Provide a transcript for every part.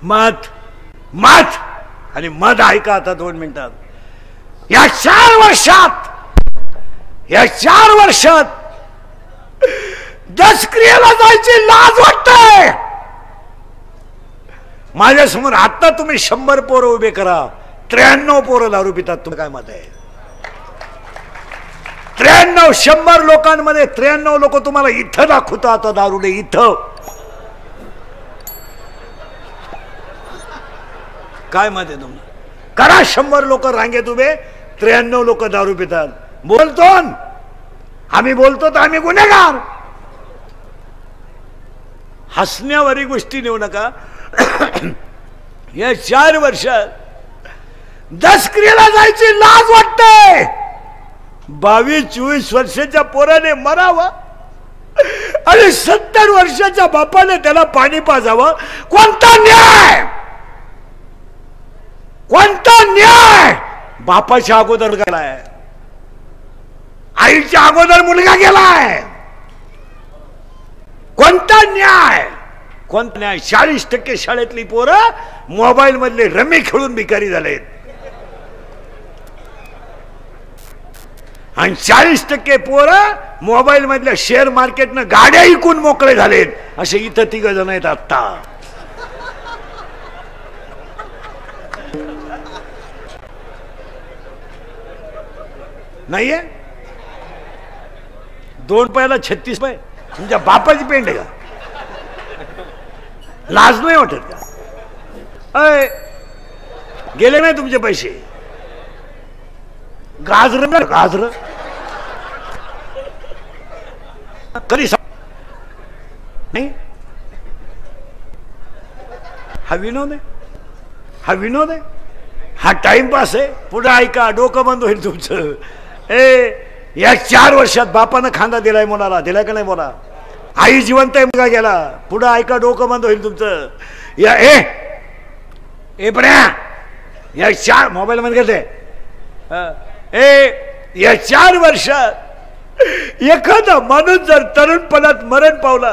मत मत आणि मत ऐका आता 2 मिनिटात. या 4 वर्षात दशक्रियेला जायची लाज वाटते. माझ्या समोर आता तुम्ही 100 पोरं उभे करा, 93 पोरं दारू पितात. तुम्ही काय मत आहे? 93 100 लोकांमध्ये 93 लोक तुम्हाला इथं दाखवतात आता दारूने इथं. काय मत आहे तुम्हाला? करा 100 लोक रांगेत उभे, 93 लोक दारू पितात. बोलतो आम्ही, बोलतो तर आम्ही गुन्हेगार. हसण्यावारी गोष्टी नेऊ नका. या 4 वर्षात दशक्रियेला जायची लाज वाटते. 22-24 वर्षाच्या पोराने मरावं आणि 70 वर्षाच्या बापाने त्याला पाणी पाजावं. कोणता न्याय? कोणता न्याय? बापाच्या अगोदर गेलाय, आईच्या अगोदर मुलगा गेलाय. कोणता न्याय? कोणता न्याय? 40% शाळेतली पोरं मोबाईल मधले रमी खेळून भिकारी झालेत आणि 40% पोरं मोबाईल मधल्या शेअर मार्केटनं गाड्या विकून मोकळे झालेत. असे इथं 3 जण आहेत. आता नाहीये 2 रुपयाला 36 रुपये. तुमच्या बापाची पेंट आहे का? लाज नाही वाटत का? अय गेले नाही तुमचे पैसे? गाजर गाजर कधी नाही. हा विनोद आहे, हा विनोद आहे, हा टाइमपास आहे. पुढे ऐका, डोकं बंद होईल तुमचं. या 4 वर्षात बापानं खांदा दिलाय मुलाला, दिलाय का नाही बोला? आई जिवंत आहे, मुलगा गेला. पुढे ऐका, डोकं बंद होईल तुमचं. या या 4 मोबाईल मध्ये घेते. या 4 वर्षात एखादा माणूस जर तरुणपणात मरण पावला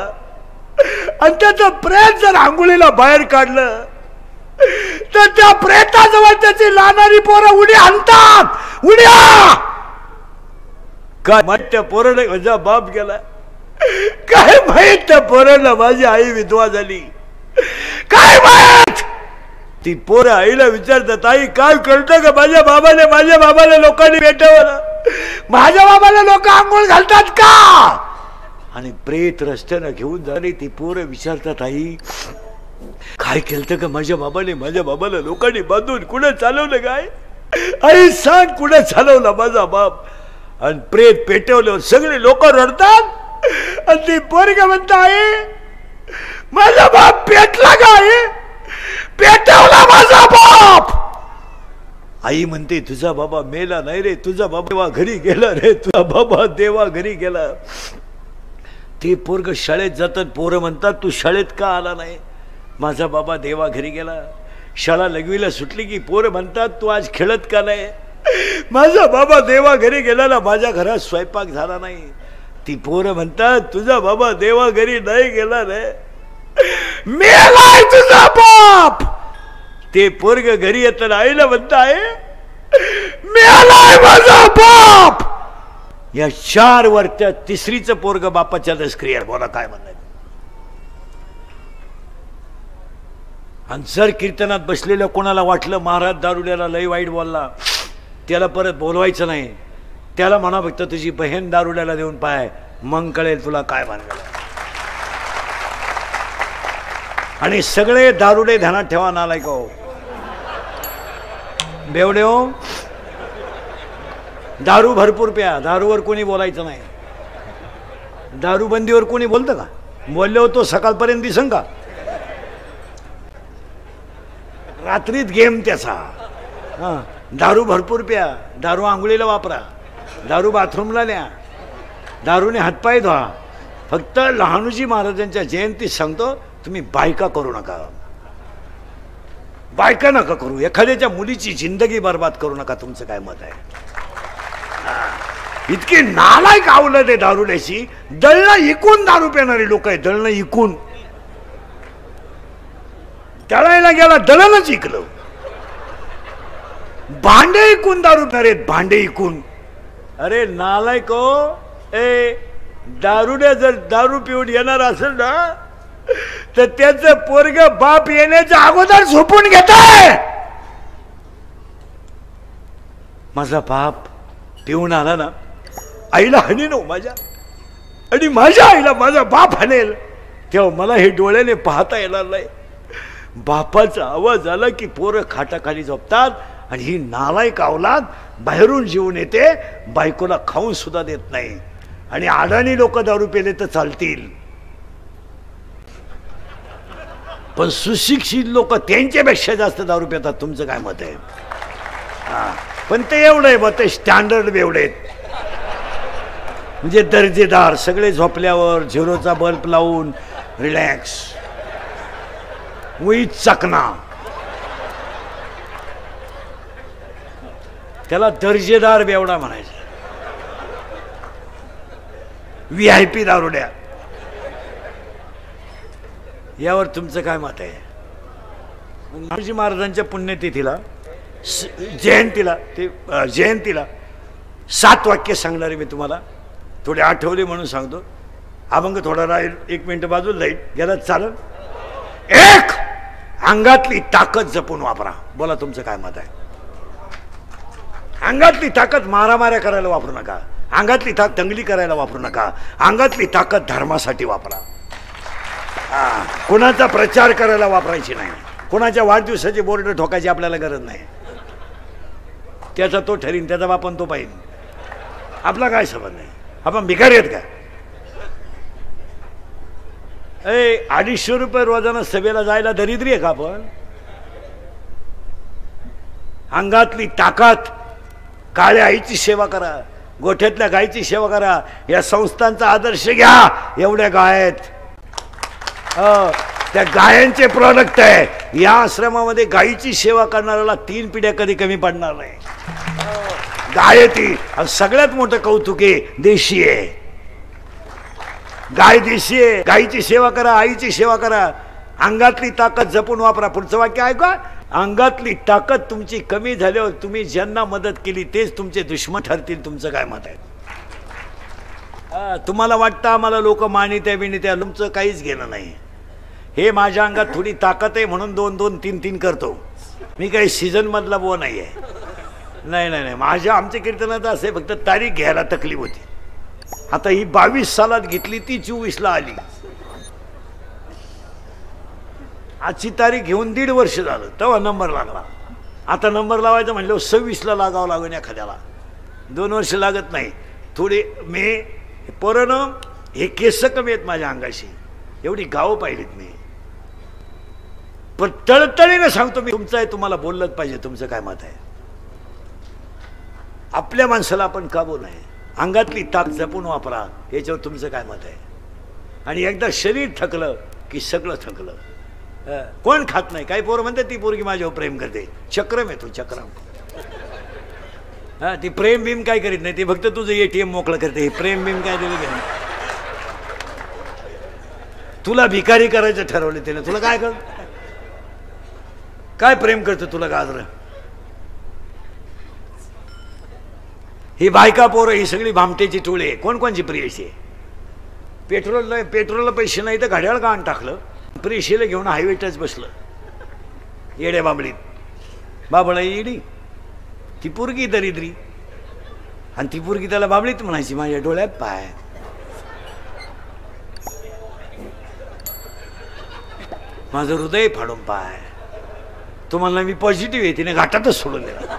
आणि त्याचं प्रेत जर आंघोळीला बाहेर काढलं तर त्या प्रेताजवळ त्याची लहानारी पोरं उडी आणतात. उड्या काय माहित त्या पोराला माझा बाप गेला, काय माहित त्या पोराला माझी आई विधवा झाली, काय माहित. ती पोरं आईला विचारतात, आई काय कळतं का माझ्या बाबाला लोकांनी भेटवलं, माझ्या बाबाला लोक आंघोळ घालतात का? आणि प्रेत रस्त्यानं घेऊन झाली. ती पोरं विचारतात, आई काय केलं का माझ्या बाबाला लोकांनी बांधून कुठे चालवलं काय? आई सांग कुठे चालवलं माझा बाप? आणि प्रेत पेटवल्यावर सगळे लोक रडतात आणि ती पोरगी म्हणते, आई माझा बाप पेटला काय? पेटवला माझा बाप. आई म्हणते, तुझा बाबा मेला नाही रे, तुझा बाबा देवा घरी गेला रे, तुझा बाबा देवा घरी गेला. ते पोरग शाळेत जातात, पोरं म्हणतात तू शाळेत का आला नाही? माझा बाबा देवा घरी गेला. शाळा लघवीला सुटली की पोरं म्हणतात तू आज खेळत का नाही? माझा बाबा देवा घरी गेला ना, माझ्या घरात स्वयंपाक झाला नाही. ती पोरं म्हणतात तुझा बाबा देवा घरी नाही गेला रे, मेलाय तुझा बाप. ते पोरग घरी येताना आईला म्हणताय मेलाय माझा बाप. या 4 वर्षात 3रीचं पोरग बापाच्या दशक्रिया. बोला काय म्हणणार? आणि जर कीर्तनात बसलेल्या कोणाला वाटलं महाराज दारुड्याला लय वाईट बोलला, त्याला परत बोलवायचं नाही. त्याला म्हणा फक्त तुझी बहीण दारुड्याला देऊन पाय, मग कळेल तुला काय मानलं. आणि सगळे दारुडे ध्यानात ठेवा, नालायक हो, बेवडे हो. दारू भरपूर प्या, दारूवर कोणी बोलायचं नाही. दारूबंदीवर कोणी बोलतं का? बोलले होतो सकाळपर्यंत दिसन का? रात्रीत गेम त्याचा. दारू भरपूर प्या, दारू आंघोळीला वापरा, दारू बाथरूमला न्या, दारूने हातपाय धुवा. फक्त लहानूजी महाराजांच्या जयंतीत सांगतो, तुम्ही बायका करू नका, बायका नका करू. एखाद्याच्या मुलीची जिंदगी बर्बाद करू नका. तुमचं काय मत आहे? इतकी नालायक आवलं ते दारुड्याची. दळणं इकून दारू पिणारी लोक आहेत, दळणं इकून. तळायला गेला दळणच इकलं. भांडे इकून दारू रे, भांडे इकून. अरे नालायको, ए दारुड्या जर दारू पिऊन येणार असेल ना तर त्याचं पोरग बाप येण्याच्या अगोदर झोपून घेताय. माझा बाप पिऊन आला ना, आईला हाणेन माझ्या, आणि माझ्या आईला माझा बाप हाणेल, तेव्हा मला हे डोळ्याने पाहता येणार नाही. बापाचा आवाज आला की पोरं खाटाखाली झोपतात, आणि ही नालायक अवलाद बाहेरून जेवून येते, बायकोला खाऊन सुद्धा देत नाही. आणि अडाणी लोक दारू पेले तर चालतील, पण सुशिक्षित लोक त्यांच्यापेक्षा जास्त दारू पितात. तुमचं काय मत आहे? पण ते एवढं आहे बा, ते स्टँडर्ड एवढे आहेत, म्हणजे दर्जेदार, सगळे झोपल्यावर झिरोचा बल्ब लावून रिलॅक्स, उई चकना, त्याला दर्जेदार बेवडा म्हणायचं. VIP दारुड्या. यावर तुमचं काय मत आहे? महाराज महाराजांच्या पुण्यतिथीला जयंतीला 7 वाक्य सांगणारे मी तुम्हाला, थोडे आठवले म्हणून सांगतो. अभंग थोडा राहील, 1 मिनिट बाजूला जाईल, गेला चालेल. 1, अंगातली ताकद जपून वापरा. बोला तुमचं काय मत आहे? अंगातली ताकद मारामाऱ्या करायला वापरू नका, अंगातली ताकद दंगली करायला वापरू नका, अंगातली ताकद धर्मासाठी वापरा. कोणाचा प्रचार करायला वापरायची नाही, कोणाच्या वाढदिवसाचे बोर्ड ठोकायची आपल्याला गरज नाही. त्याचा तो ठरीन, त्याचा बापन तो पाहिजे, आपला काय संबंध नाही. आपण भिकारी आहेत का? 250 रुपये रोजानं सभेला जायला दरिद्री आहे का आपण? अंगातली ताकद, काळ्या आईची सेवा करा, गोठ्यातल्या गायची सेवा करा, या संस्थांचा आदर्श घ्या. एवढ्या गाय आहेत, त्या गायांचे प्रोडक्ट आहे. या आश्रमामध्ये गायीची सेवा करणाऱ्याला 3 पिढ्या कधी कमी पडणार नाही. गाय ती सगळ्यात मोठं कौतुक आहे, देशी आहे गाय, देशी आहे. गायीची सेवा करा, आईची सेवा करा. अंगातली ताकद जपून वापरा. पुढचं वाक्य ऐका. अंगातली ताकद तुमची कमी झाल्यावर तुम्ही ज्यांना मदत केली तेच तुमचे दुश्मन ठरतील. तुमचं काय मत आहे? तुम्हाला वाटतं आम्हाला लोक मानित्या बिनित्या, तुमचं काहीच घेणं नाही. हे माझ्या अंगात थोडी ताकद आहे म्हणून 2-2, 3-3 करतो मी. काही सीझन मधला बो नाही आहे. नाही, माझ्या आमच्या कीर्तनात असे फक्त तारीख घ्यायला तकलीफ होती. आता ही 22 सालात घेतली, ती 24ला आली. आजची तारीख घेऊन 1.5 वर्ष झालं, तेव्हा नंबर लागला. आता नंबर लावायचं म्हणलं 26ला लागावं लागून एखाद्याला. 2 वर्ष लागत नाही. थोडे मी पोरानं हे केस कमी आहेत माझ्या अंगाशी, एवढी गावं पाहिलीत मी. पण तळतळीने सांगतो मी, तुमचं आहे, तुम्हाला बोललंच पाहिजे. तुमचं काय मत आहे? आपल्या माणसाला आपण का बोलू नये? अंगातली ताकद जपून वापरा. याच्यावर तुमचं काय मत आहे? आणि एकदा शरीर थकलं की सगळं थकलं. कोण खात नाही? काही पोरं म्हणतात ती पोरगी माझ्यावर प्रेम करते. चक्रम आहे तो, चक्रम. ती प्रेम भीम काय करीत नाही, ती फक्त तुझं ATM मोकळं करते. प्रेम भीम काय दिलं नाही. तुला भिकारी करायचं ठरवलं तिने. तुला काय कर, काय प्रेम करतो तुला गाजर? ही बायका पोरं ही सगळी भामटेची टोळी. कोणची प्रियशी आहे? पेट्रोलला पैसे नाही तर घड्याळ गाण टाकलं, प्रियशीला घेऊन हायवे टच बसलं. येड्या बाबळीत बाबळा येडी. ती पोरगी दरिद्री, आणि ती पोरगी त्याला बाबळीत म्हणायची. माझ्या डोळ्यात पाय. माझं हृदय फाडून पाय. तुम्हाला मी पॉझिटिव्ह आहे, तिने घाटातच सोडून दिला.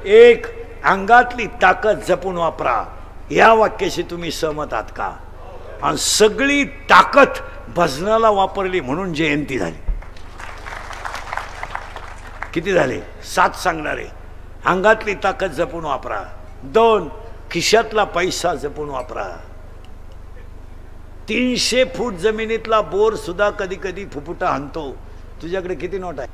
1, अंगातली ताकद जपून वापरा. या वाक्याशी तुम्ही सहमत आहात का? आणि सगळी ताकद भजनाला वापरली म्हणून जयंती झाली. किती झाले? 7 सांगणारे. अंगातली ताकद जपून वापरा. 2, खिशातला पैसा जपून वापरा. 300 फूट जमिनीतला बोर सुद्धा कधी कधी फुफुटा हाणतो. तुझ्याकडे किती नोट आहे?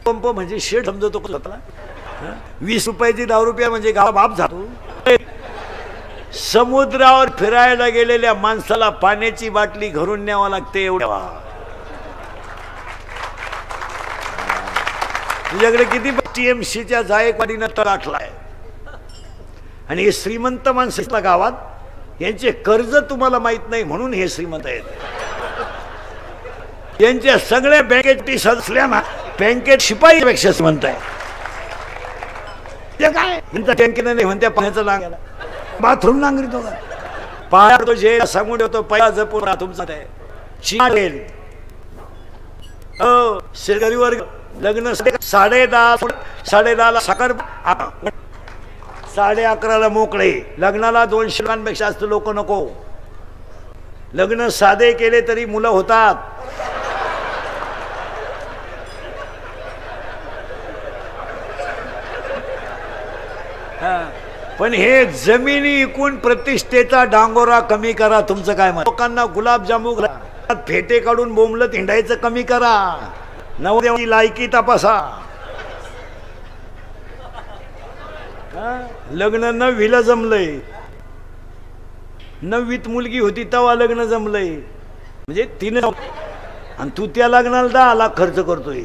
पंप म्हणजे शेड समजतो स्वतःला. 20 रुपयाची 10 रुपया म्हणजे गाव बाप जातो. समुद्रावर फिरायला गेलेल्या माणसाला पाण्याची बाटली घरून न्यावं लागते एवढ्या. तुझ्याकडे किती TMCच्या जायकवाडीनं तळ गाठलाय आणि हे श्रीमंत माणसाला गावात यांचे कर्ज तुम्हाला माहित नाही म्हणून हे श्रीमंत आहेत. यांच्या सगळ्या बँकेची सदस्या ना बँकेत शिपाईपेक्षा श्रीमंत आहे. काय टँकीने नाही म्हणत्या पाण्याचं लांग बाथरूम नांगरीत होता पाहतो जे सांगून ठेवतो पहिला जपून तुमचा शेतकरी वर्ग लग्न 10:30 साखर 11:30 मोकळे. लग्नाला 200 लोकांपेक्षा जास्त लोक नको. लग्न साधे केले तरी मुलं होतात. पण हे जमिनी इकून प्रतिष्ठेचा डांगोरा कमी करा. तुमचं काय मत? लोकांना गुलाबजामू फेटे काढून बोंबलत हिंडायचं कमी करा. नवऱ्याची लायकी तपासा. लग्न 9वीला जमलंय. 9वीत मुलगी होती तेव्हा लग्न जमलंय म्हणजे 3 आणि तू त्या लग्नाला 10 लाख खर्च करतोय.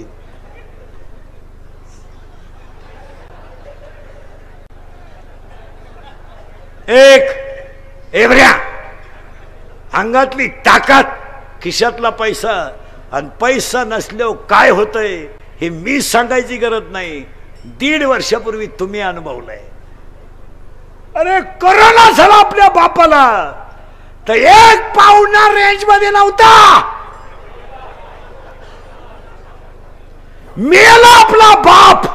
एवढ्या अंगातली ताकद खिशातला पैसा आणि पैसा नसल्यावर काय होतंय हे मी सांगायची गरज नाही. 1.5 वर्षापूर्वी तुम्ही अनुभवलंय. अरे कोरोना झाला आपल्या बापाला तर 1 पाहुणा रेंज मध्ये नव्हता. मेला आपला बाप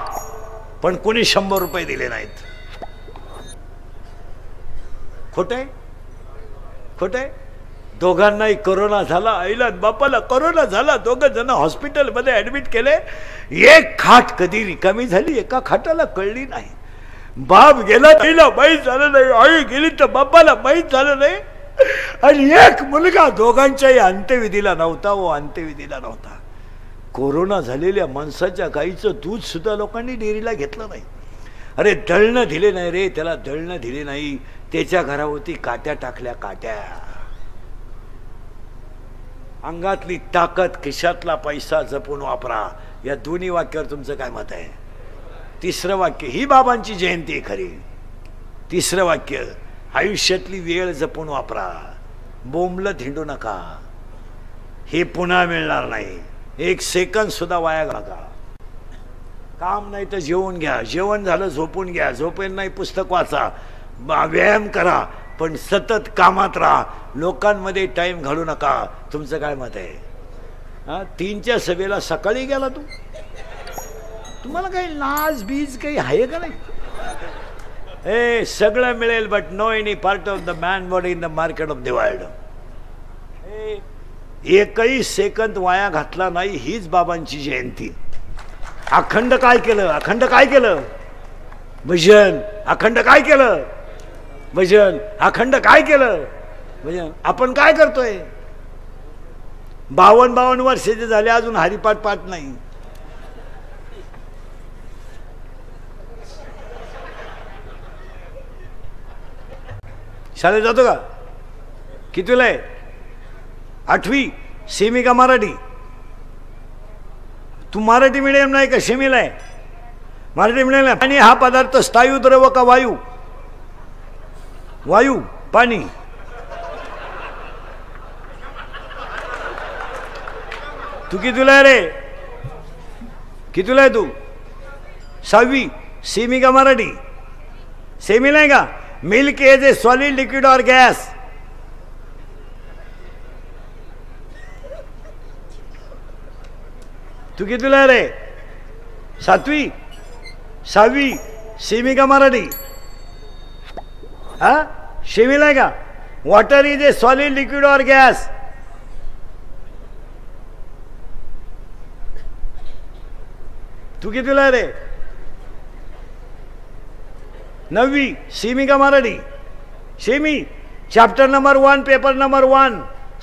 पण कोणी 100 रुपये दिले नाहीत. खोटं आहे. दोघांनाही कोरोना झाला. आईला बापाला कोरोना झाला. दोघं जण हॉस्पिटलमध्ये ऍडमिट केले. एक खाट कधी रिकामी झाली एका खाटाला कळली नाही. बाप गेला आईला माहीत झालं नाही. आई गेली तर बापाला माहीत झालं नाही. आणि एक मुलगा दोघांच्याही अंत्यविधीला नव्हता. अंत्यविधीला नव्हता. कोरोना झालेल्या माणसाच्या गाईचं दूध सुद्धा लोकांनी डेअरीला घेतलं नाही. अरे दळणं दिले नाही रे त्याला. दळणं दिले नाही. त्याच्या घरावरती काट्या टाकल्या. काट्या. अंगातली ताकद खिशातला पैसा जपून वापरा. या दोन्ही वाक्यावर तुमचं काय मत आहे? 3रं वाक्य ही बाबांची जयंती खरी. 3रं वाक्य आयुष्यातली वेळ जपून वापरा. बोंबलत हिंडू नका. हे पुन्हा मिळणार नाही. 1 सेकंद सुद्धा वाया नका. काम नाही तर जेवून घ्या. जेवण झालं झोपून घ्या. झोपेल नाही पुस्तक वाचा. व्यायाम करा पण सतत कामात राहा. लोकांमध्ये टाइम घालू नका. तुमचं काय मत आहे? 3च्या सभेला सकाळी गेला तू. तुम्हाला काही लाज बीज काही आहे का नाही? सगळं मिळेल but no any part of the man body in the market of the world. एकही सेकंद वाया घातला नाही. हीच बाबांची जयंती. अखंड काय केलं? भजन. अखंड काय केलं? भजन. अखंड काय केलं? भजन. आपण काय करतोय? 52 वर्षाचे झाले अजून हरिपाठ पाठ नाही. शाळेत जातो का? कितवीला आहे? 8वी. सेमी का मराठी? तू मराठी मीडियम नाही का सेमीला आहे? मराठी मीडियम. पाणी हा पदार्थ स्थायू द्रव का वायू? वायू. पाणी. तू कितवीला आहे रे? कितवीला आहे तू? 6वी. सेमी का मराठी? सेमीला आहे का? Milk is a solid liquid और गैस? तू कितवीला आहे रे? 7वी. 6वी. सेमी का मराठी? हा सेमीला आहे का? Water is a solid liquid और गॅस? तू कितवीला आहे रे? 9वी. सेमी का Marathi? Semi. Chapter number 1 paper number 1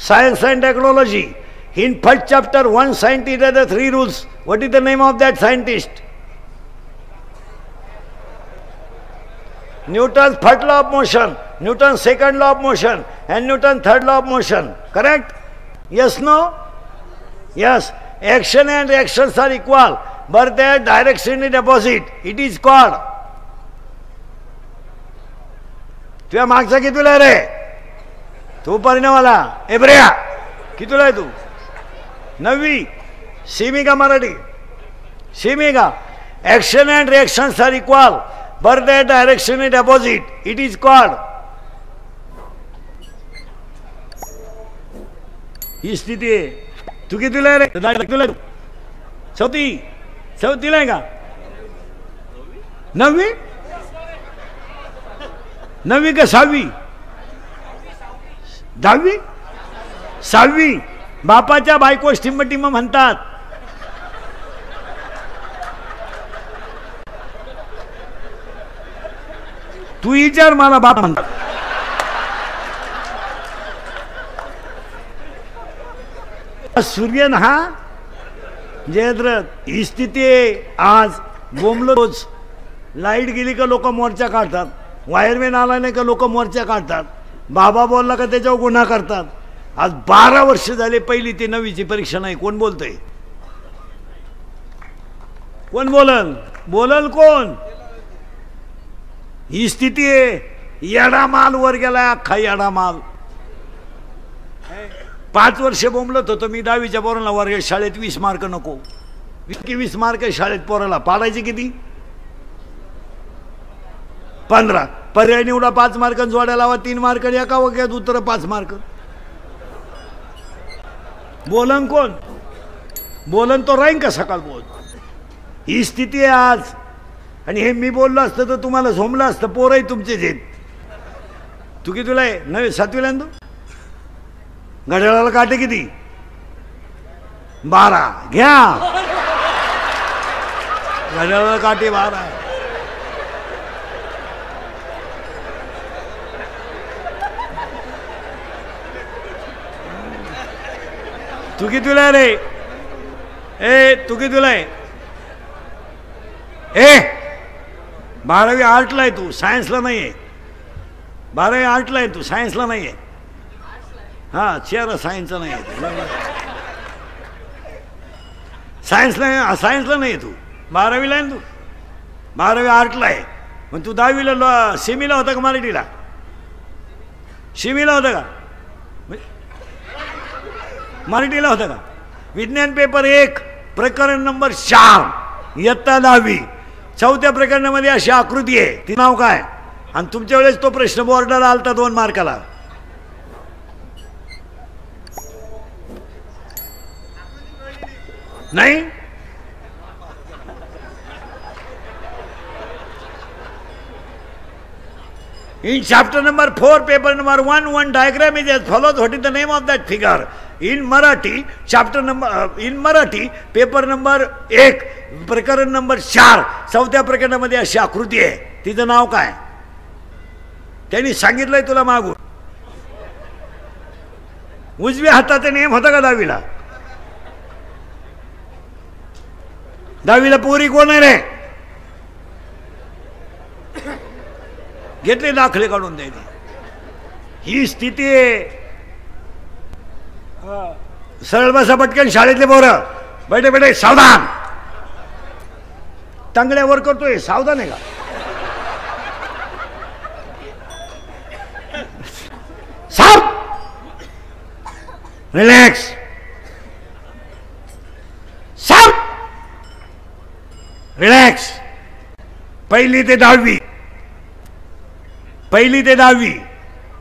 science and technology. In first chapter, one scientist had the 3 rules. What is the name of that scientist? Newton's first law of motion. Newton second law of motion and Newton third law of motion. Correct? Yes, no? Yes. Action and reactions are equal, but their direction is opposite. It is called. तुझ्या मागचा कितीला रे? तू परिणामाला एब्रिया कितीला आहे तू? 9वी. Semi का Marathi? Semi का? Action and reactions are equal, but their direction is opposite. It is called. ही स्थिती आहे. तू कितीला रे? चौथीला आहे का? 9वी? 9वी का 6वी? 10वी? 6वी. बापाच्या बायको टिंब म्हणतात. तू विचार मला बाप म्हणतात. सूर्यन हा जयद्रथ ही स्थिती आहे. आज बोंबलोच लाईट गेली का लोक मोर्चा काढतात, वायरमॅन आला नाही का लोक मोर्चा काढतात, बाबा बोलला का त्याच्यावर गुन्हा करतात. आज 12 वर्ष झाले पहिली ते 9वीची परीक्षा नाही. कोण बोलतंय? कोण बोलल कोण? ही स्थिती आहे. येडा माल वर गेला, अख्खा येडा माल. 5 वर्ष बोंबलत होतो मी 10वीच्या पोराला वर्ग शाळेत 20 मार्क नको. 20 मार्क शाळेत पोराला पाडायचे किती? 15. पर्याय निवडा 5 मार्क, जोड्या लावा 3 मार्क, एका वाक्यात उत्तर 5 मार्क. बोलन कोण? बोलन तो राहीन का सकाळ बोल? ही स्थिती आहे आज. आणि हे मी बोललो असतं तर तुम्हाला झोमलं असतं. पोरही तुमचेच आहेत. तू कितीला आहे? 9वी 7वीला तू? घड्याळाला काटे किती? 12. घ्या घड्याळाला काटे 12. तू कितीला आहे रे? ए तू कितीला आहे? 12वी आर्टला आहे तू, सायन्सला नाही आहे. 12वी आर्टला आहे तू, सायन्सला नाही आहे. हा चेहरा सायन्सचा नाही आहे. सायन्सला नाही आहे तू. 12वीला आहे ना तू? 12वी आर्टला आहे. मग तू 10वीला सेमीला होता का मराठीला? सेमीला होता का? मराठीला होता का? विज्ञान पेपर 1 प्रकरण नंबर 4 इयत्ता 10वी. 4थ्या प्रकरणामध्ये अशी आकृती आहे. ती नाव काय? आणि तुमच्या वेळेस तो प्रश्न बोर्डाला आलता 2 मार्काला. नाही? In chapter number 4, paper number 1, one diagram is as follows. What is the name of that figure? In Marathi, in Marathi, paper number 1, प्रकरण नंबर 4, 4थ्या प्रकरणामध्ये अशी आकृती आहे. तिचं नाव काय? त्यांनी सांगितलंय तुला मागून. उजव्या हाताचा नेम होता का 10वीला? 10वीला पोरी कोण आहे रे? घेतले दाखले काढून द्यायचे. ही स्थिती आहे. सरळ बसा पटकन शाळेतले पोरं. बैठे बैठे सावधान. टांगड्यावर करतोय, सावधान आहे का? साप. रिलॅक्स. साप. रिलॅक्स. पहिली ते 10वी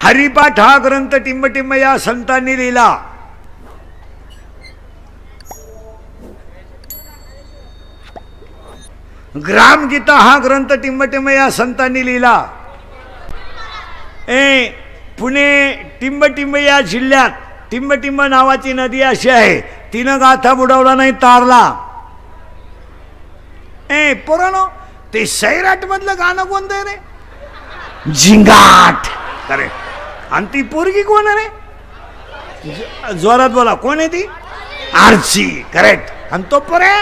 हरिपाठ हा ग्रंथ टिंबटिंब या संतांनी लिहिला. ग्रामगीता हा ग्रंथ टिंबटिंब या संतांनी लिहिला. पुणे टिंबटिंब या जिल्ह्यात टिंबटिंब नावाची नदी अशी आहे. तिनं गाथा बुडवला नाही, तारला. पोरानो, ते सैराट मधलं गाणं कोणतं आहे रे? झिंगाट. करेक्ट. आणि ती पोरगी कोण आहे रे? जोरात बोला, कोण आहे ती? आरची. करेक्ट. आणि तो पोरे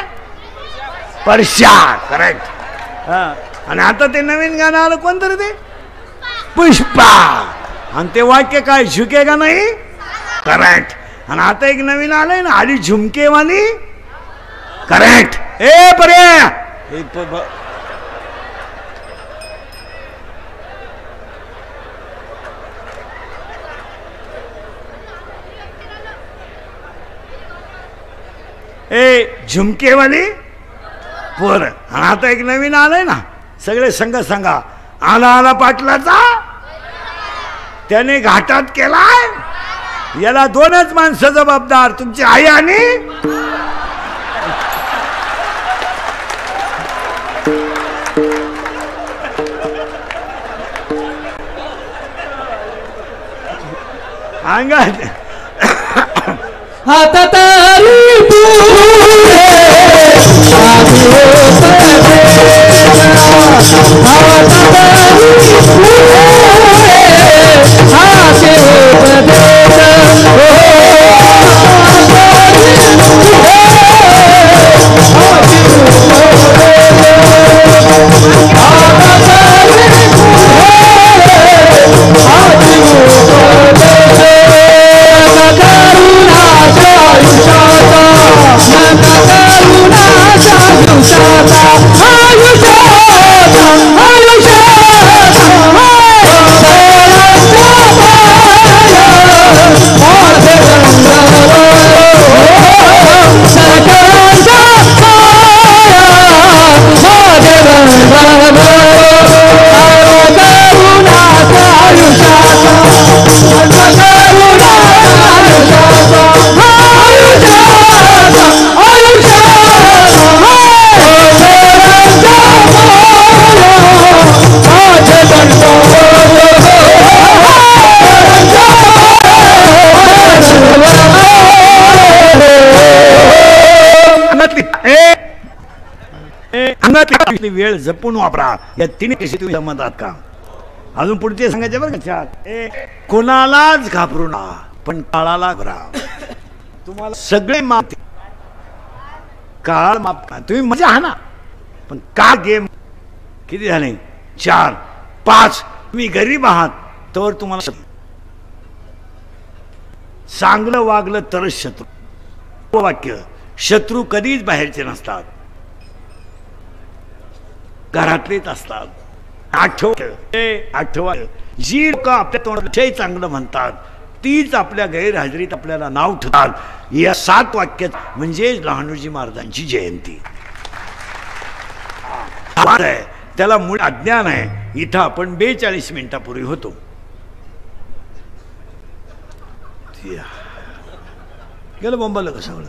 परशा. करेक्ट. आणि आता ते नवीन गाणं आलं कोणतं रे ते? पुष्पा. आणि ते वाक्य काय झुकेगा नाही करेक्ट. आणि आता एक नवीन आलंय ना आली झुमकेवाली करेक्ट. ए पर्या ए झुमकेवाली पोर. आता एक नवीन आलंय ना सगळे संघ सांगा आला आला पाटलाचा त्याने घाटात केलाय. याला दोनच माणसं जबाबदार तुमची आई आणि अंगात हातात वेळ जपून वापरा. या तिन्ही कशी तुम्ही समजतात का? अजून पुढचे सांगायचे बरं का. कोणालाच घाबरू नका पण काळाला घाबरा. तुम्हाला सगळे माप काळ माप तुम्ही मजा हा ना पण का गेम किती झाले 4 5 तुम्ही गरीब आहात तर तुम्हाला चांगलं वागलं तरच शत्रू. वाक्य शत्रू कधीच बाहेरचे नसतात घरातलेच असतात. आठवा जी लोक आपल्या तोंडात चांगलं म्हणतात तीच आपल्या गैरहजेरीत आपल्याला नाव ठेवतात. या 7 वाक्यात म्हणजे लहानोजी महाराजांची जयंती त्याला मूळ अज्ञान आहे. इथं आपण 42 मिनिटापूर्वी होतो. गेलं बोंबाला कसं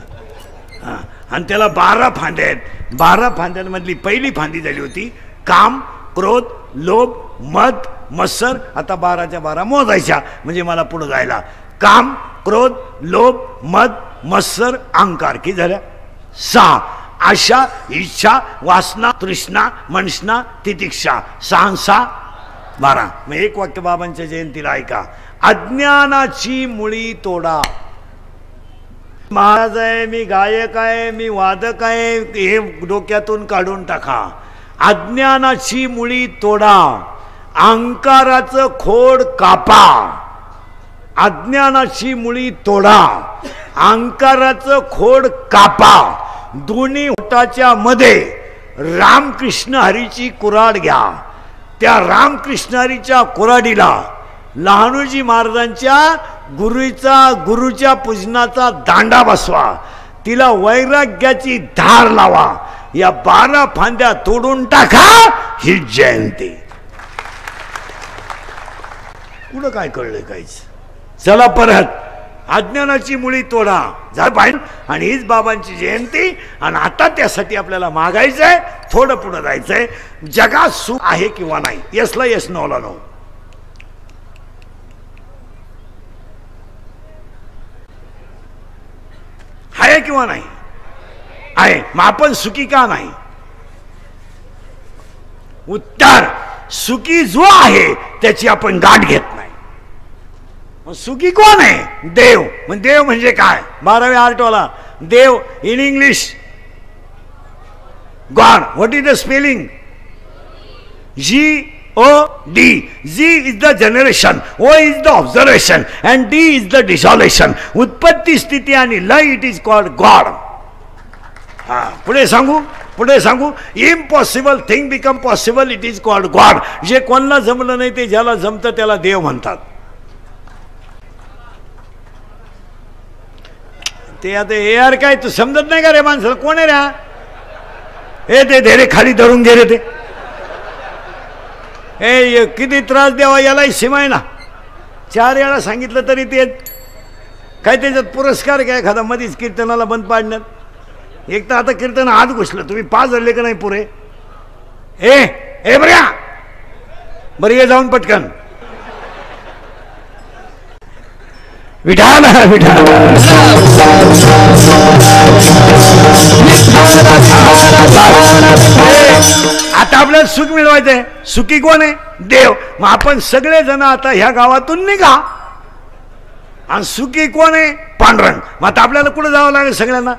आणि त्याला 12 फांद्या आहेत. 12 फांद्यांमधली पहिली फांदी झाली होती काम क्रोध लोभ मद मत्सर. आता 12च्या 12 मोजायच्या म्हणजे मला पुढे जायला. काम क्रोध लोभ मद मत्सर अहंकार किती झाल्या 6. आशा इच्छा वासना तृष्णा मनष्णा तितिक्षा 6 6 12. मग एक वाक्य बाबांच्या जयंतीला ऐका. अज्ञानाची मुळी तोडा. महाराज आहे मी गायक आहे मी वादक आहे हे डोक्यातून काढून टाका. अज्ञानाची मुळी तोडा अहंकाराचं खोड कापा. अज्ञानाची मुळी तोडा अहंकाराचं खोड कापा. दोन्ही होटाच्या मध्ये रामकृष्ण हरीची कुऱ्हाड घ्या. त्या रामकृष्ण हरीच्या कुऱ्हाडीला लहानोजी महाराजांच्या गुरुच्या पूजनाचा दांडा बसवा. तिला वैराग्याची धार लावा. या 12 फांद्या तोडून टाका. ही जयंती कुठं काय कळलं काहीच. चला परत अज्ञानाची मुळी तोडा जा बाहेर आणि हीच बाबांची जयंती. आणि आता त्यासाठी आपल्याला मागायचंय थोडं पुढे जायचंय. जगात सुख आहे किंवा नाही यसला यस नोला नो. आहे किंवा नाही आहे. मग आपण सुखी का नाही? उत्तर सुखी जो आहे त्याची आपण गाठ घेत नाही. मग सुखी कोण आहे? देव. मग देव म्हणजे काय? 12वी आर्टवाला देव in English god. What is the spelling? GOD. D. G is the generation, O is the observation, and D is the dissolution. उत्पत्ती स्थिती आणि लय, इट इज कॉल्ड गॉड. पुढे सांगू impossible thing become possible, it is called God. जे कोणाला जमलं नाही ते ज्याला जमतं त्याला देव म्हणतात. ते आता हे यार काय तू समजत नाही का रे माणसाला? कोण आहे रे? हे ते धे रे, खाली धरून घे रे. ते हे किती त्रास द्यावा यालाही सीमा आहे ना. 4 वेळा सांगितलं तरी ते काय त्याच्यात पुरस्कार काय एखादा मधीच कीर्तनाला बंद पाडण्यात. एक तर आता कीर्तन आत घुसलं, तुम्ही 5 झाले का नाही पुरे? ए बरं ये जाऊन पटकन. विठाल विठाल. आता आपल्याला सुख मिळवायचंय. सुखी कोण आहे? देव. मग आपण सगळे जण आता ह्या गावातून निघा. आणि सुखी कोण आहे? पांडुरंग. मग आता आपल्याला कुठे जावं लागेल सगळ्यांना?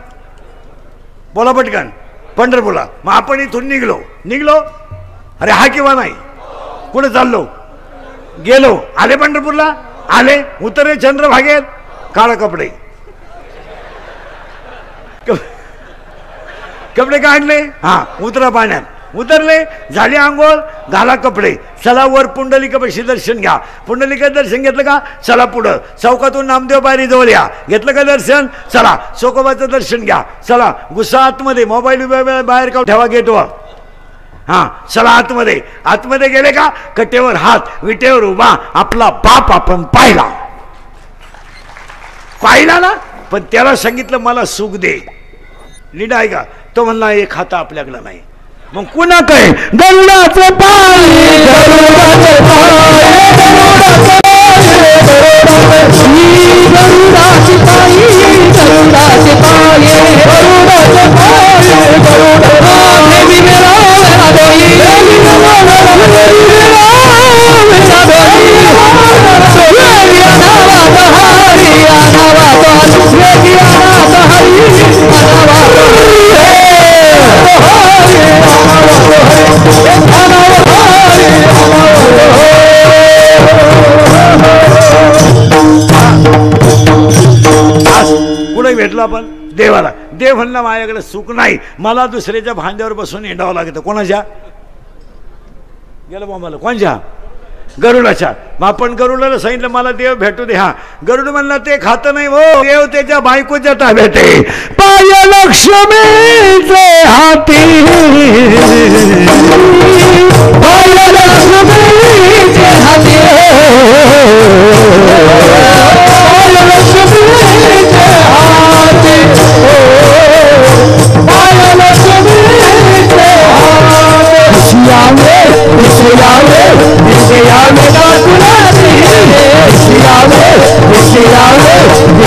बोला पटकन. पंढरपूरला. मग आपण इथून निघलो. अरे हा किंवा नाही? कुठे चाललो? गेलो. आले पंढरपूरला? आले. उतरले चंद्रभागेत. काळा कपडे काढले. हा उतरा पाण्यात. उतरले, झाले आंघोळ, घाला कपडे, चला वर पुंडलिकापाशी दर्शन घ्या. पुंडलिका दर्शन घेतलं का? चला पुढं चौकातून नामदेव बारी जवळ या. घेतलं का दर्शन? चला चोकोबाचं दर्शन घ्या. चला गुस्सा आतमध्ये, मोबाईल बाहेर का ठेवा गेटवर. हा चला आतमध्ये गेले का? कटेवर हात, विटेवर उभा. आपला बाप आपण पाहिला ना. पण त्याला सांगितलं मला सुख दे. नीट आहे का? तो म्हणला एक खाता आपल्याकडं नाही. मग कुणा काय? गरुडाचे पाय, गरुडाचे पाय, गरुडाचे पाय, गरुडाचे पाय, गरुडाचे पाय, गरुडाचे पाय, गरुडाचे पाय. देवी मेरा मेरा दोई, देवी मेरा मेरा दोई, कुठे भेटलो आपण? देवाला. देव म्हणला माझ्याकडे सुख नाही, मला दुसऱ्याच्या भांड्यावर बसून हिंडावं लागतं. कोणाच्या? गेलं मला. कोणच्या? गरुडाच्या. मग आपण गरुडाला सांगितलं मला देव भेटू दे. हा गरुड म्हणला ते खात नाही हो, देव त्याच्या बायकोच्या ताब्यात आहे. पाय लक्ष्मीचे हाती, पाय लक्ष्मीचे हाती, पाय लक्ष्मीचे हाती, पाय लक्ष्मीचे हाती. शियावे शियावे शियावे ना तुलासी, शियावे शियावे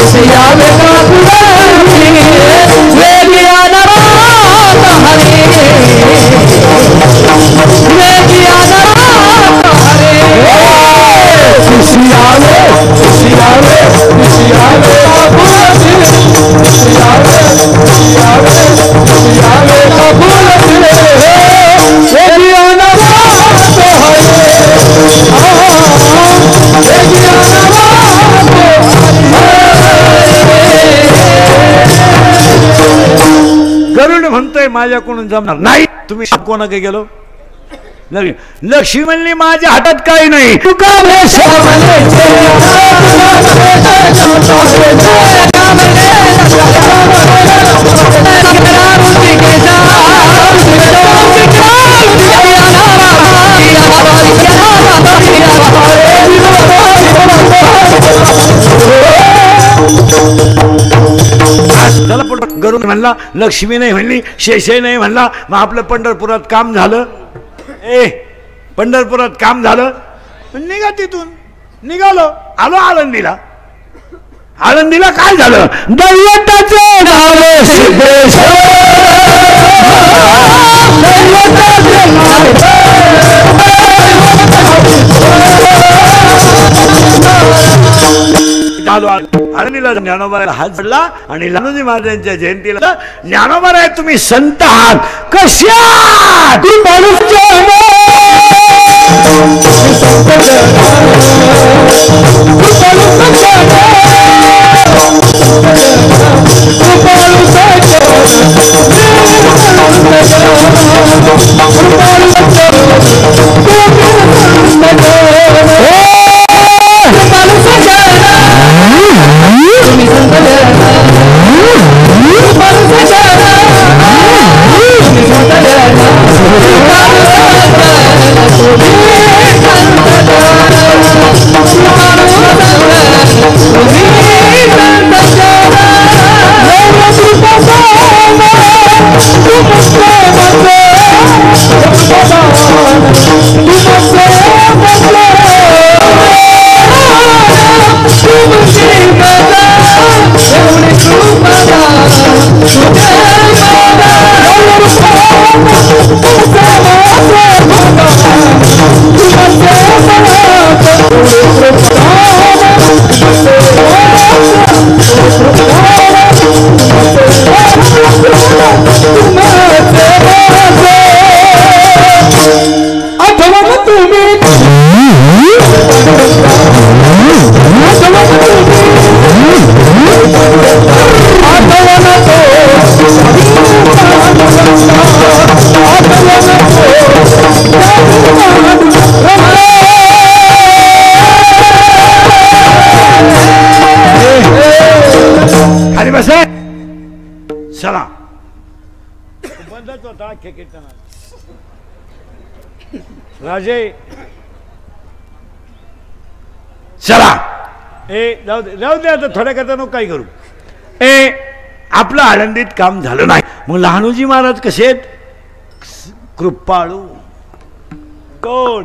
शियावे ना तुलासी. वेगिया नरात हरे, वेगिया नरात हरे. शियावे शियावे शियावे ना तुलासी, शियावे शियावे शियावे ना तुलासी. वेगिया नरात हरे, गरुड म्हणतोय माझ्याकडून जमणार नाही. तुम्ही कोणाकडे गेलो? लक्ष्मी म्हणली माझ्या हातात काही नाही. तुका गरुड म्हणला, लक्ष्मी नाही म्हणली, शेषे नाही म्हणला. मग आपलं पंढरपुरात काम झालं. पंढरपुरात काम झालं. निघा तिथून. निघालो, आलो आळंदीला. आळंदीला काय झालं? दैवताचे नाव सिद्धेश्वर, दैवताचे नाव. आळंदीला ज्ञानोबाला हात जोडला आणि ज्ञानोजी महाराजांच्या जयंतीला ज्ञानोबा तुम्ही संत आहात कशा? चला बंदच होता राजे चला जाऊ दे आता थोड्या करता नको काय करू आपलं आळंदीत काम झालं नाही मग लहानूजी महाराज कसे आहेत कृपाळू कोण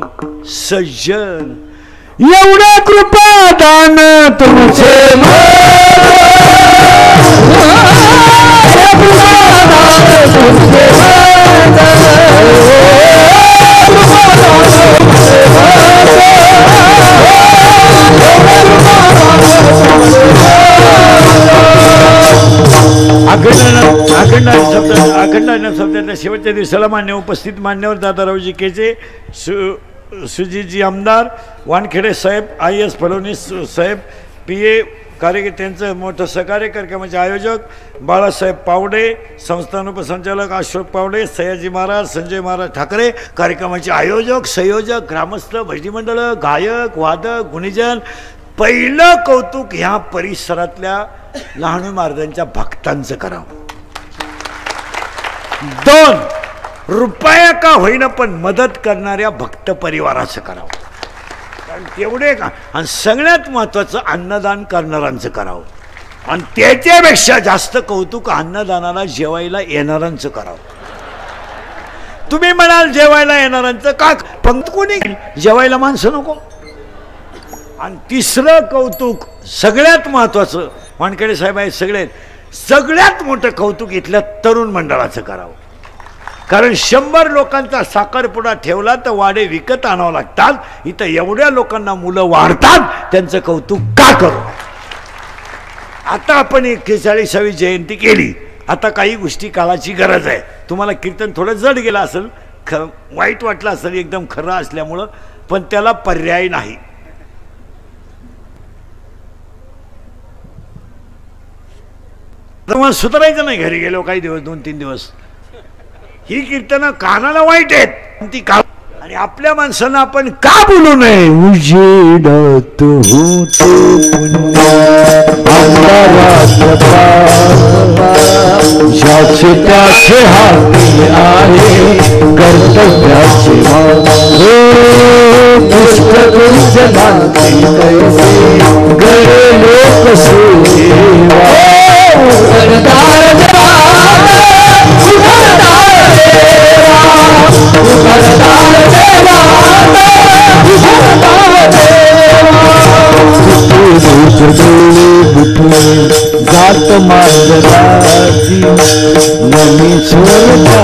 सज्जन एवढं कृपादान तुमचे अखंड शब्दाच्या शेवटच्या दिवसाला मान्य उपस्थित मान्यवर दादारावजी केचे सुजीजी आमदार वानखेडे साहेब IAS फडणवीस साहेब PA कार्यकर्त्यांचं मोठं सहकार्य कार्यक्रमाचे आयोजक बाळासाहेब पावडे संस्थान उपसंचालक अशोक पावडे सयाजी महाराज संजय महाराज ठाकरे कार्यक्रमाचे आयोजक संयोजक ग्रामस्थ भजनी मंडळ गायक वादक गुणीजन पहिलं कौतुक ह्या परिसरातल्या लहानू महाराजांच्या भक्तांचं करावं 2 रुपया का होईना पण मदत करणाऱ्या भक्त परिवाराचं करावं कारण तेवढे का आणि सगळ्यात महत्त्वाचं अन्नदान करणाऱ्यांचं करावं आणि त्याच्यापेक्षा जास्त कौतुक अन्नदानाला जेवायला येणाऱ्यांचं करावं तुम्ही म्हणाल जेवायला येणाऱ्यांचं का पंक्ती कोणी जेवायला माणसं नको आणि तिसरं कौतुक सगळ्यात महत्त्वाचं वानखेडे साहेब आहेत सगळ्यात मोठं कौतुक इथल्या तरुण मंडळाचं करावं कारण 100 लोकांचा साखरपुडा ठेवला तर वाडे विकत आणावं लागतात इथं एवढ्या लोकांना मुलं वाढतात त्यांचं कौतुक का करू आता आपण 41वी जयंती केली आता काही गोष्टी काळाची गरज आहे तुम्हाला कीर्तन थोडं जड गेलं असेल वाईट वाटलं असेल एकदम खरं असल्यामुळं पण त्याला पर्याय नाही तुम्हाला सुधारायचं नाही घरी गेलो काही दिवस 2-3 दिवस ही कीर्तनं कानाला वाईट आहेत ती का आणि आपल्या माणसांना आपण का बोलू नये उजेडत होते ज्याचे त्याचे हाती आहे कर्तव्याचे गळे लोक सेवा जात मांजराची नमी सोडता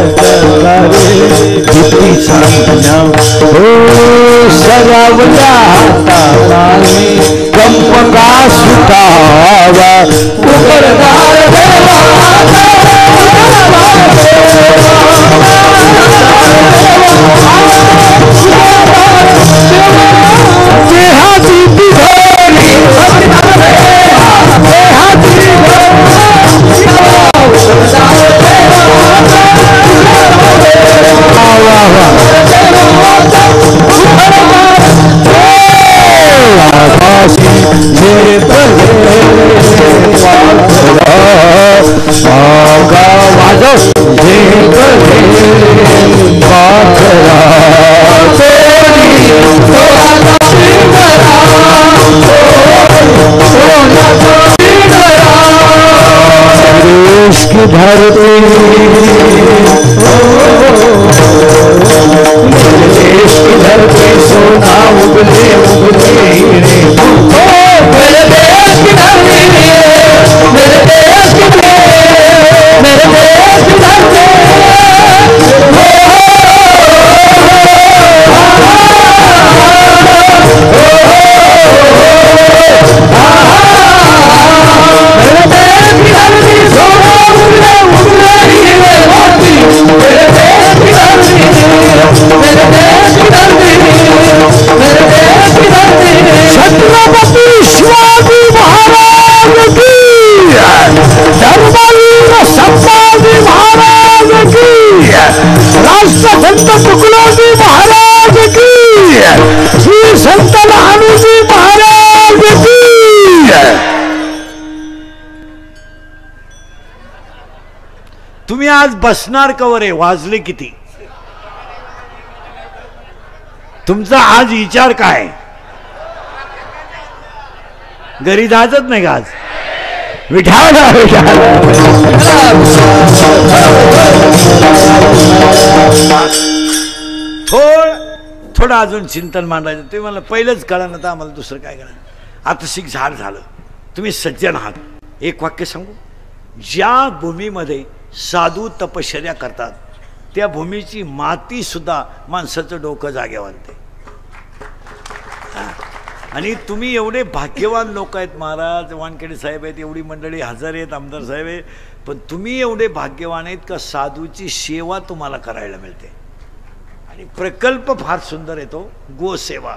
किती सांगण्या हो सरावल्या हाताने कंपका सुटावा उघडदार देवा देश की धरती, मेरे देश की धरती सोना उगले उगले हीरे, मेरे देश की धरती, मेरे देश की धरती, मेरे देश की धरती, छत्रपति शिवाजी महाराज की, धर्मवीर संभाजी महाराज की, राष्ट्रसंत तुकडोजी महाराज की, श्री संत लहानूजी महाराज की. तुम्ही आज बसणार कवर आहे? वाजले किती? तुमचा आज विचार काय? घरी जायचंच नाही का आज? विठाल थोडं अजून चिंतन मांडायचं. तुम्ही मला पहिलंच कळलं ना, तर आम्हाला दुसरं काय कळलं. आता शिक झाड झालं. तुम्ही सज्जन आहात. एक वाक्य सांगू. ज्या भूमीमध्ये साधू तपश्चर्या करतात त्या भूमीची माती सुद्धा माणसाचं डोकं जागेवर आणते. आणि तुम्ही एवढे भाग्यवान लोक आहेत. महाराज वानखेडे साहेब आहेत, एवढी मंडळी हजर आहेत, आमदार साहेब आहेत, पण तुम्ही एवढे भाग्यवान आहेत का साधूची सेवा तुम्हाला करायला मिळते. आणि प्रकल्प फार सुंदर येतो. गोसेवा,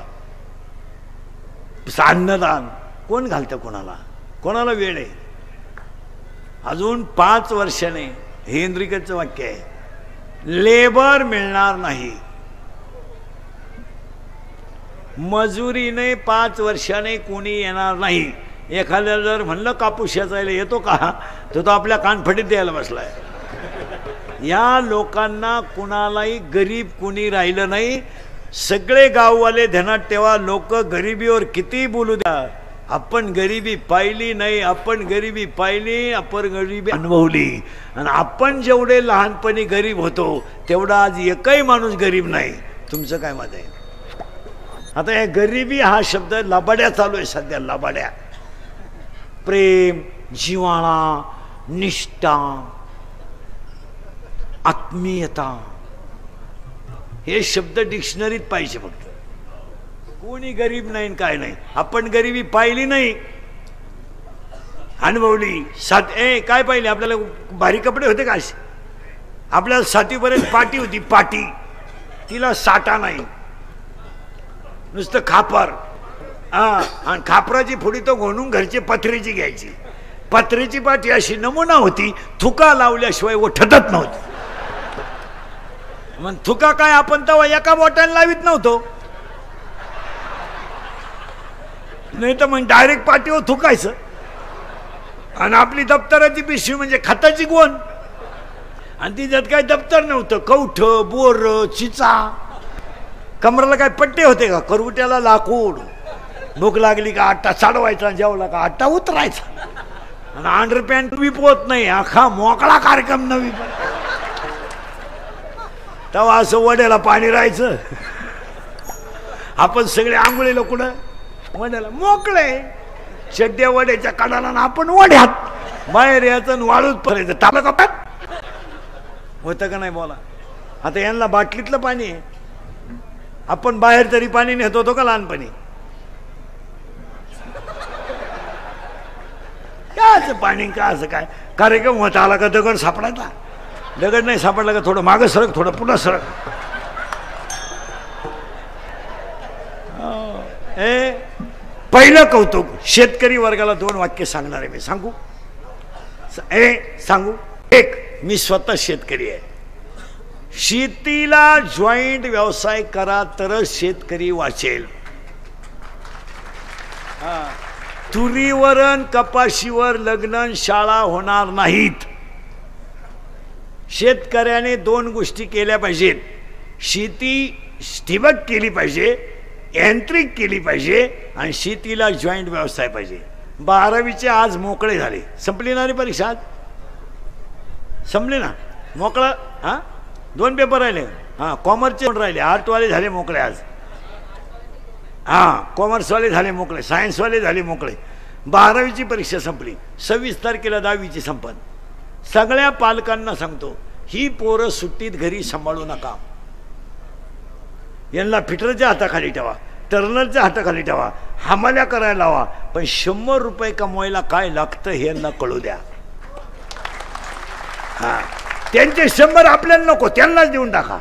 अन्नदान कोण घालतं कोणाला? कोणाला वेळ आहे? अजून 5 वर्षाने हे इंद्रिकचं वाक्य आहे, लेबर मिळणार नाही. मजुरीने 5 वर्षाने कोणी येणार नाही. एखाद्याला जर म्हणलं कापूस याचायला येतो का, तर तो आपल्या कानफडीत द्यायला बसलाय. या लोकांना कुणालाही गरीब कोणी राहिलं नाही. सगळे गाववाले ध्यानात ठेवा. लोक गरिबीवर किती बोलू द्या, आपण गरिबी पाहिली नाही. आपण गरिबी पाहिली, आपण गरिबी अनुभवली. आणि आपण जेवढे लहानपणी गरीब होतो तेवढा आज एकही माणूस गरीब नाही. तुमचं काय मत आहे? आता या गरिबी हा शब्द लबाड्या चालू आहे सध्या. लबाड्या, प्रेम, जिव्हाळा, निष्ठा, आत्मीयता हे शब्द डिक्शनरीत पाहिजे. फक्त कोणी गरीब नाही काय नाही. आपण गरिबी पाहिली नाही, अनुभवली. काय पाहिली? आपल्याला भारी कपडे होते का? आपल्याला 7वीपर्यंत पाटी होती. पाटी, तिला साठा नाही, नुसतं खापर. आणि खापराची फुडी तो घोणून घरची पत्रीची घ्यायची. पत्रीची पाटी अशी नमुना होती, थुका लावल्याशिवाय उठतच नव्हती. मग थुका काय आपण तेव्हा एका बोटाने लावित नव्हतो, नाही तर मग डायरेक्ट पाठीवर थुकायचं. आणि आपली दप्तराची पिशवी म्हणजे खताची गोण, आणि तिच्यात काय दप्तर नव्हतं. कवठ, बोर, चिचा. कमराला काय पट्टे होते का? करवट्याला लाकूड. भूक लागली का आट्टा चाडवायचा, जेवला का आट्टा उतरायचा. आणि अंडरपॅन्ट विपवत नाही, अख्खा मोकळा कार्यक्रम नवी. तेव्हा असं वड्याला पाणी राहायचं. आपण सगळे आंघोळीला कुठं? वड्याला. मोकळे चड्ड्या वड्याच्या काढाला, आपण वड्यात बाहेर यायचं वाळूच पडायचं. तापलं कपात होतं का नाही बोला? आता यांना बाटलीतलं पाणी आहे. आपण बाहेर तरी पाणी नेत होतो का लहानपणी? काच पाणी का असं काय कार्यक्रम होता आला का दगड सापडायचा. दगड नाही सापडला का थोडं मागं सरक, थोडं पुन्हा सरक. पहिलं कौतुक. शेतकरी वर्गाला 2 वाक्य सांगणार आहे मी. सांगू? सांगू. एक, मी स्वतः शेतकरी आहे. शेतीला जॉईंट व्यवसाय करा तरच शेतकरी वाचेल. तुरीवर कपाशीवर लग्न शाळा होणार नाहीत. शेतकऱ्याने 2 गोष्टी केल्या पाहिजेत. शेती ठिबक केली पाहिजे, यांत्रिक केली पाहिजे, आणि शेतीला जॉईंट व्यवसाय पाहिजे. 12वीचे आज मोकळे झाले. संपली ना रे परीक्षा? संपले ना मोकळं. हां 2 पेपर राहिले. हां कॉमर्सचे पण राहिले. आर्टवाले झाले मोकळे आज. हां कॉमर्सवाले झाले मोकळे, सायन्सवाले झाले मोकळे. 12वीची परीक्षा संपली. 26 तारखेला 10वीची संपन. सगळ्या पालकांना सांगतो ही पोरं सुट्टीत घरी सांभाळू नका. यांना फिटरच्या हाताखाली ठेवा, टर्नरच्या हाताखाली ठेवा, हमाल्या करायला लावा, पण 100 रुपये कमवायला काय लागतं हे यांना कळू द्या. हां त्यांचे 100 आपल्याला नको, त्यांनाच देऊन टाका.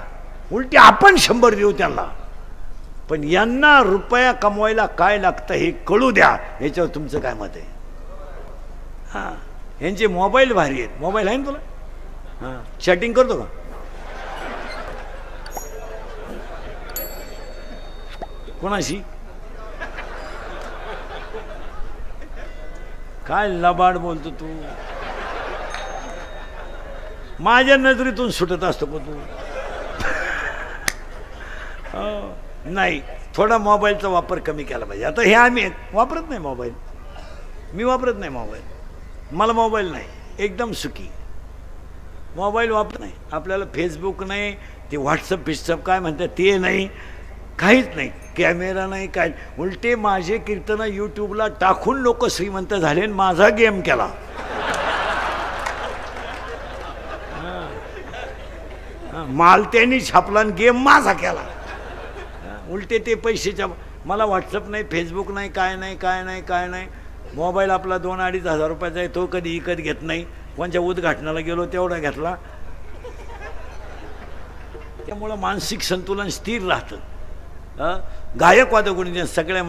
उलटी आपण 100 देऊ त्यांना, पण यांना रुपया कमवायला काय लागतं हे कळू द्या. याच्यावर तुमचं काय मत आहे? हां यांचे मोबाईल भारी आहेत. मोबाईल आहे ना तुला? हां चॅटिंग करतो का? कोणाशी? काय लबाड बोलतो तू. माझ्या नजरेतून सुटत असतो का तू? नाही, थोडा मोबाईलचा वापर कमी केला पाहिजे. आता हे आम्ही वापरत नाही मोबाईल. मी वापरत नाही मोबाईल. मला मोबाईल नाही, एकदम सुखी. मोबाईल वापर नाही. आपल्याला फेसबुक नाही, ते व्हॉट्सअप काय म्हणतात ते नाही, काहीच नाही. कॅमेरा नाही, काय. उलटे माझे कीर्तन यूट्यूबला टाकून लोक श्रीमंत झाले आणि माझा गेम केला. माल त्यांनी छापला आणि गेम माझा केला. उलटे ते पैशाच्या. मला व्हॉट्सअप नाही, फेसबुक नाही, काय नाही, काय नाही, काय नाही. मोबाईल आपला 2-2.5 हजार रुपयाचा आहे, तो कधी विकत घेत नाही. कोणत्या उद्घाटनाला गेलो तेवढा घेतला. त्यामुळं मानसिक संतुलन स्थिर राहतं. गायक वादक सगळ्या